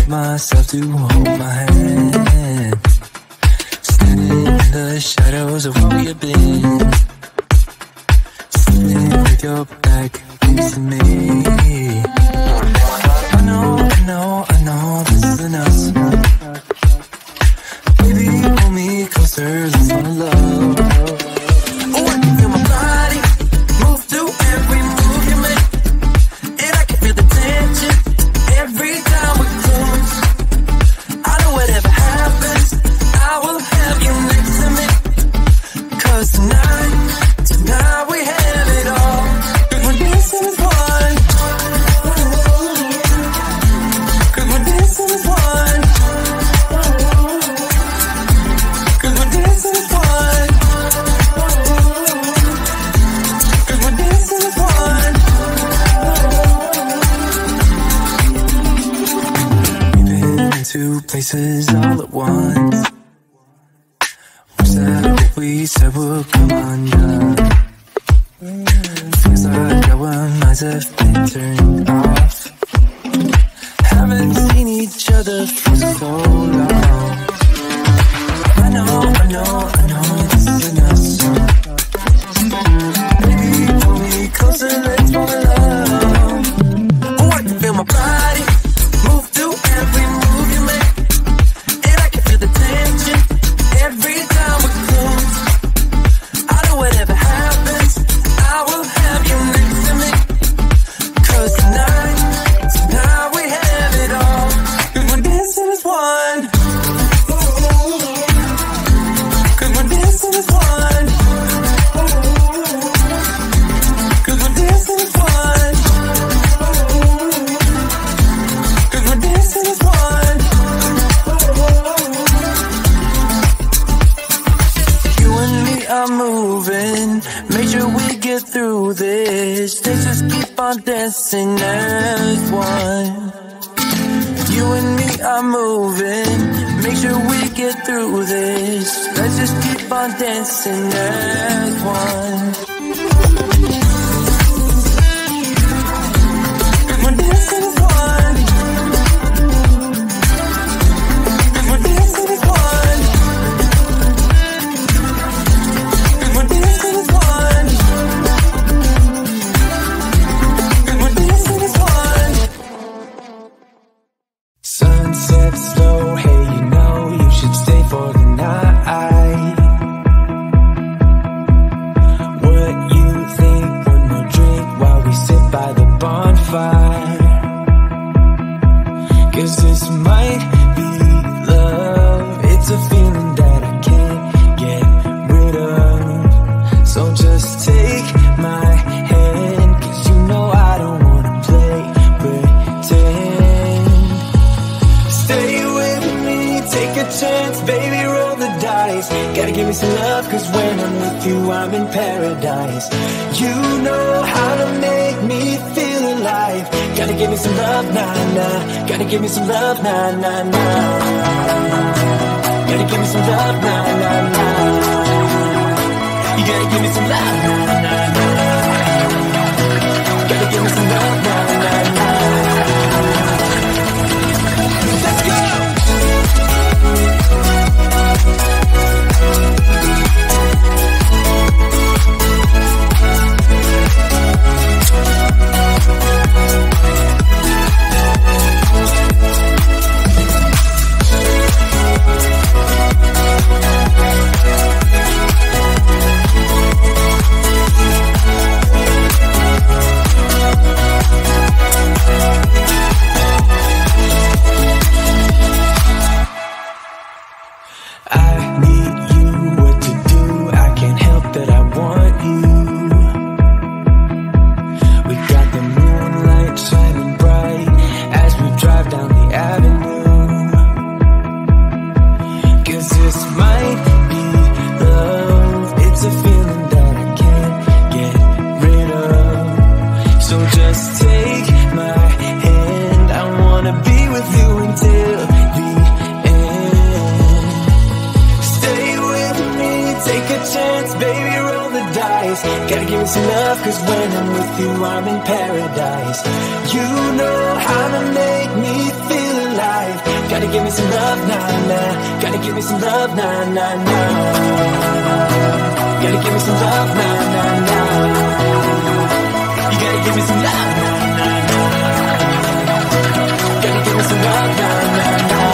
get myself to hold my hand. Standing in the shadows of where you've been. Sitting with your back facing me. I know, this isn't us. Baby, pull me closer, let's fall in love. Oh, I can feel my body move to every move you make. And I can feel the tension every time we close. I know whatever happens, I will have you next to me. 'Cause tonight we have it all. We're dancing as one. 'Cause we're dancing as one. 'Cause we're dancing as one. 'Cause we're dancing as one. We've been in two places all at once. Wish that what we said would come undone. Feels like our minds have been turned off. Haven't seen each other for so long. I know, this isn't us. Baby, pull me closer, let's fall in love. Oh, I can feel my body move to every move you make. And I can feel the tension every time we close. I know whatever happens, I will have you next to me. 'Cause tonight we have it all. 'Cause we're dancing as one. 'Cause we're dancing as one. 'Cause we're dancing as one. 'Cause we're dancing as one. You and me are moving, make sure we get through this. Let's just keep on dancing as one. You and me are moving, make sure we get through this. Let's just keep on dancing as one. 'Cause we're dancing as one. 'Cause we're dancing as one. 'Cause we're dancing as one. 'Cause we're dancing as one. Sunset slow, hey, you know you should stay for the night. What you think? One more drink while we sit by the bonfire. 'Cause this might be love. It's a feeling that I can't get rid of. So just take my hand, 'cause you know I don't wanna play pretend. Stay with me, take a chance, baby, roll the dice. Gotta give me some love, 'cause when I'm with you, I'm in paradise. You know how to make me feel alive. Gotta give me some love, nah, nah. Gotta give me some love, nah, nah, nah. Gotta give me some love, nah, nah, nah. You gotta give me some love, nah, nah, nah. Gotta give me some love, nah, nah, nah. Let's go! Gotta give me some love, 'cause when I'm with you, I'm in paradise. You know how to make me feel alive. Gotta give me some love, nah, nah. Gotta give me some love, nah, nah, nah. Gotta give me some love, nah, nah, nah. You gotta give me some love, nah, nah, nah. Gotta give me some love, nah, nah, nah.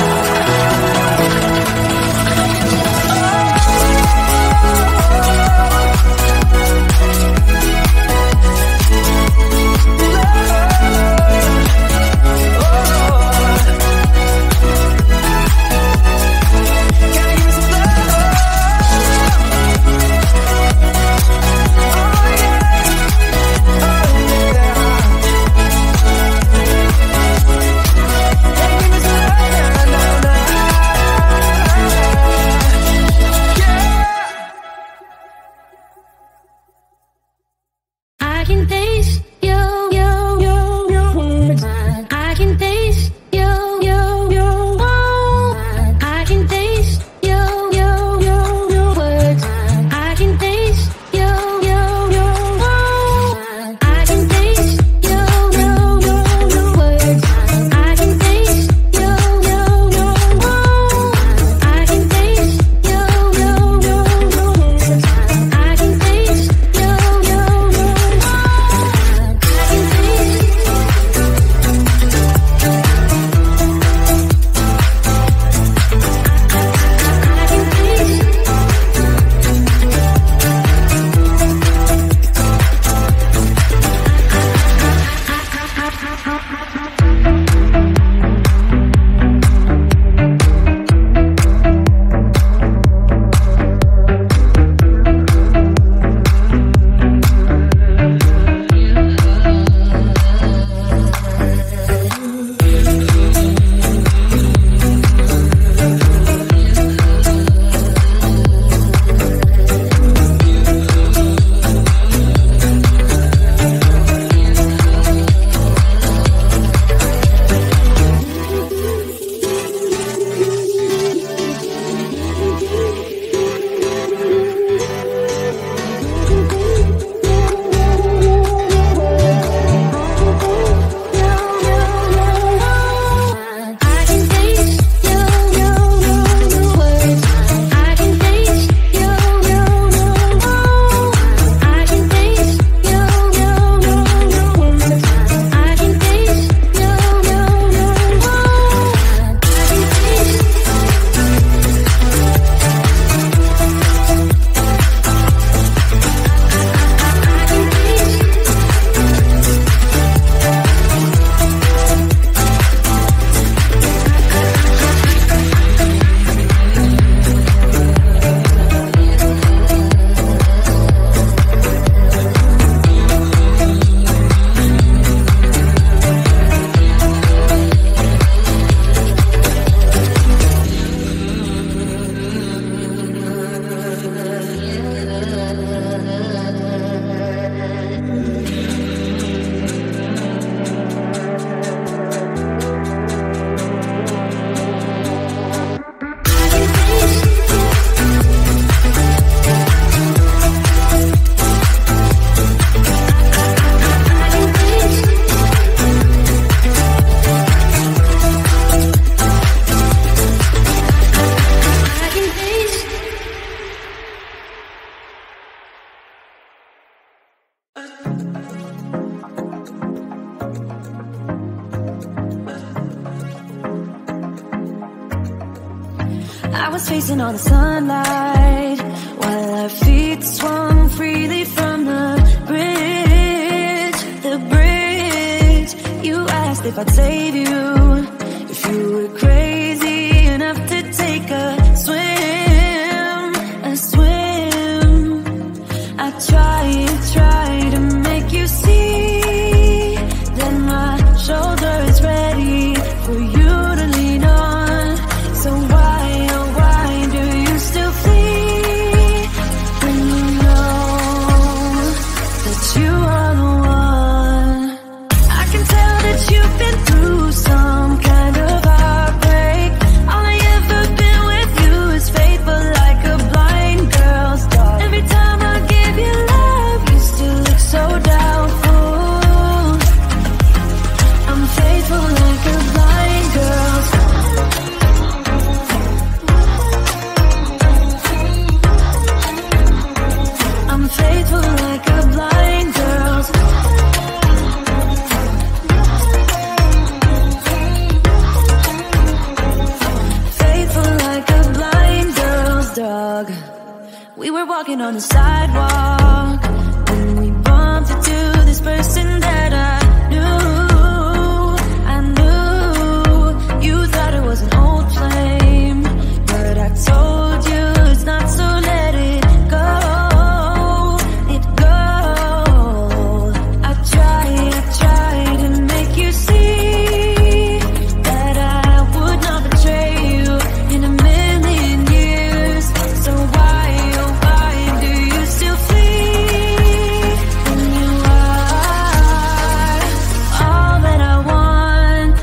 I was facing all the sunlight while our feet swung freely from the bridge. The bridge. You asked if I'd save you, if you were crazy enough to take a swim, a swim. I try to make you see that my shoulder is ready for you to lean on. So why, oh why do you still flee when you know that you are the one? I can tell that you've been through some We were walking on the sidewalk when we bumped into this person that I knew. You thought it was an old flame, but I told you it's not, so let it go. It go. I tried to make you see that I would not betray you in a million years. So why, oh why do you still flee when you are all that I want?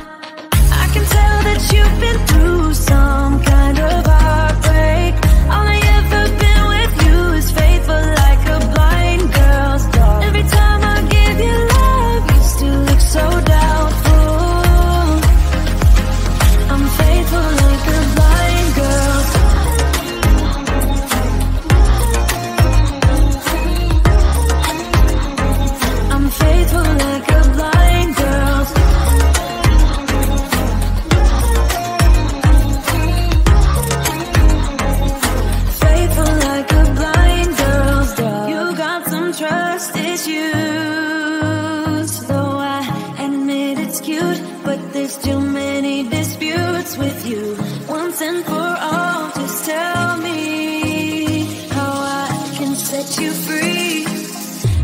I can tell that you've been through some kind of heartbreak. All I ever been with you is faithful like a blind girl's dog. Every time I give you love, you still look so doubtful. I'm faithful like a blind girl. I'm faithful like a blind girl. Faithful like a blind girl's dog. You got some trust issues, though I admit it's cute, but there's too many disputes with you. Once and for all, just tell me how I can set you free.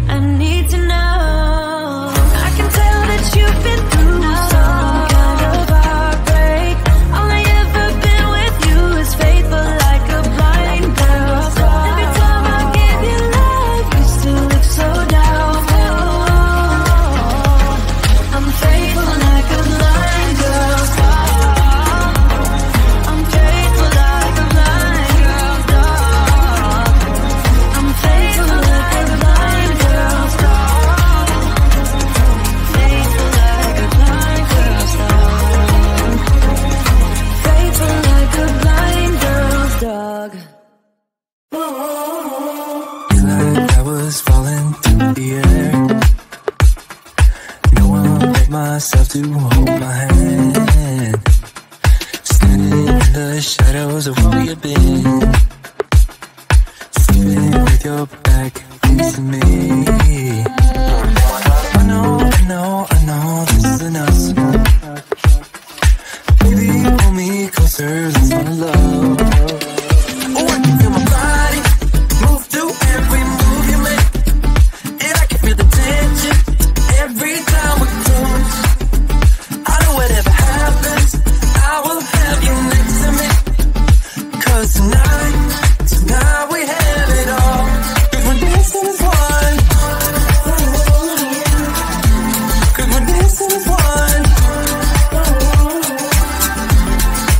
I need to know. I can tell that you've been through some kind of heartbreak. All I ever been with you is faithful like a blind girl. Every time I give you love, you still look so doubtful. I'm faithful like a blind girl. I'm faithful like a blind girl. I'm faithful like a blind girl. Faithful like a blind girl. Faithful like a blind girl's dog. Like I was falling through the air. No one but myself to hold my hand. Standing in the shadows of where you've been. Sleeping with your back facing me. I know this is enough. Baby, pull me closer, let's fall in love. Oh, I can feel my body move through every move you make, and I can feel the tension every time we close. I know whatever happens, I will have you next to me. 'Cause tonight we have it all. 'Cause we're dancing as one. 'Cause we're dancing as one.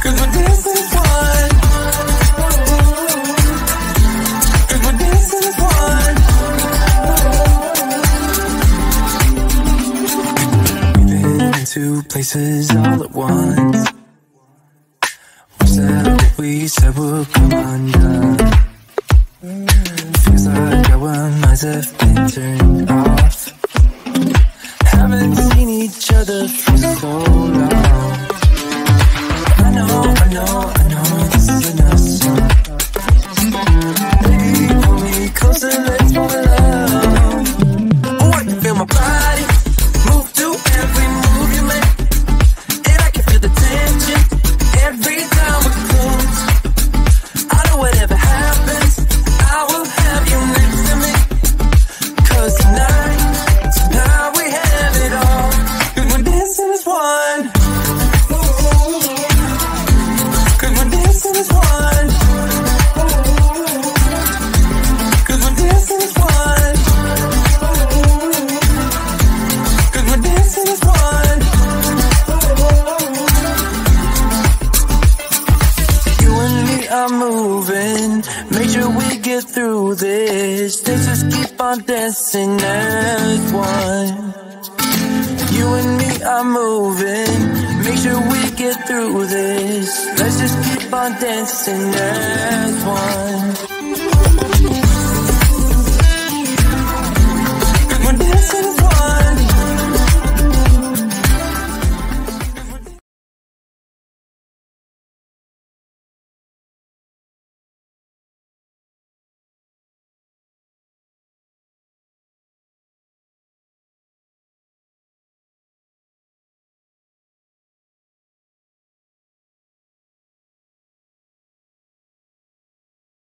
'Cause we're dancing as one. 'Cause we're dancing as one. We've been into places all at once. Was that what we said would come undone? Feels like our minds have been turned off. Haven't seen each other for so long. I know this is enough. Baby, pull me closer, let's fall in love. Oh, I can feel my body move through every move you make, and I can feel the tension every time we close. I know whatever happens, I will have you next to me. 'Cause tonight we have it all. 'Cause we're dancing as one. 'Cause we're dancing as one. 'Cause we're dancing as one. 'Cause we're dancing as one. You and me are moving, make sure we get through this. Let's just keep on dancing as one. You and me are moving, make sure we get through this. Let's just keep on dancing as one.